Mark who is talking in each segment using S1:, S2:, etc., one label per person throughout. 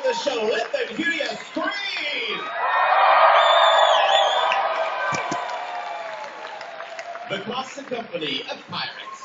S1: the show. Let them hear you scream. The Classic Company of Pirates.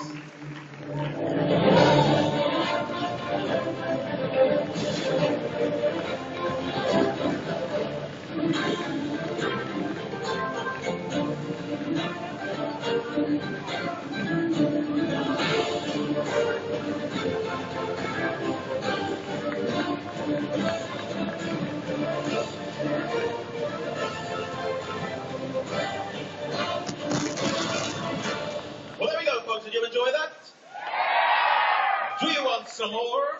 S1: Well, there we go, folks. Did you enjoy that? Do you want some more?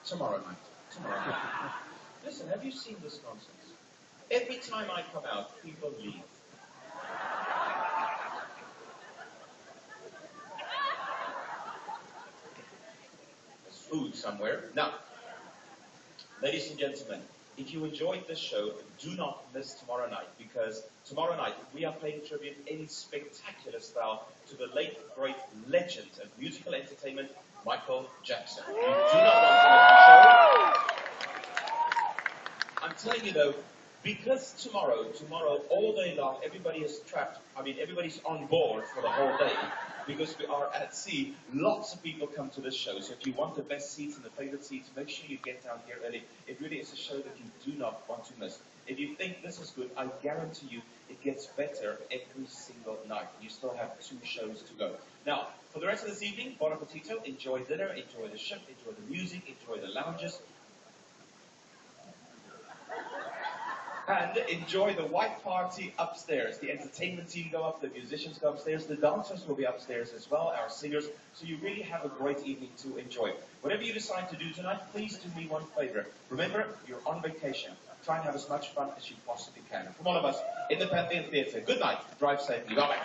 S1: Tomorrow night. Tomorrow night. Listen, have you seen this nonsense? Every time I come out, people leave. There's food somewhere. Now, ladies and gentlemen, if you enjoyed this show, do not miss tomorrow night, because tomorrow night we are paying tribute in spectacular style to the late, great legend of musical entertainment, Michael Jackson. You do not want to miss the show. I'm telling you though, because tomorrow, all day long, everybody is trapped. I mean, everybody's on board for the whole day. Because we are at sea, lots of people come to this show. So if you want the best seats and the favorite seats, make sure you get down here early. It really is a show that you do not want to miss. If you think this is good, I guarantee you it gets better every single night. You still have 2 shows to go. Now, for the rest of this evening, bon appetito, enjoy dinner, enjoy the ship, enjoy the music, enjoy the lounges. And enjoy the white party upstairs. The entertainment team go up, the musicians go upstairs, the dancers will be upstairs as well, our singers. So you really have a great evening to enjoy. Whatever you decide to do tonight, please do me one favor. Remember, you're on vacation. Try and have as much fun as you possibly can. And from all of us in the Pantheon Theatre, good night, drive safely, bye-bye.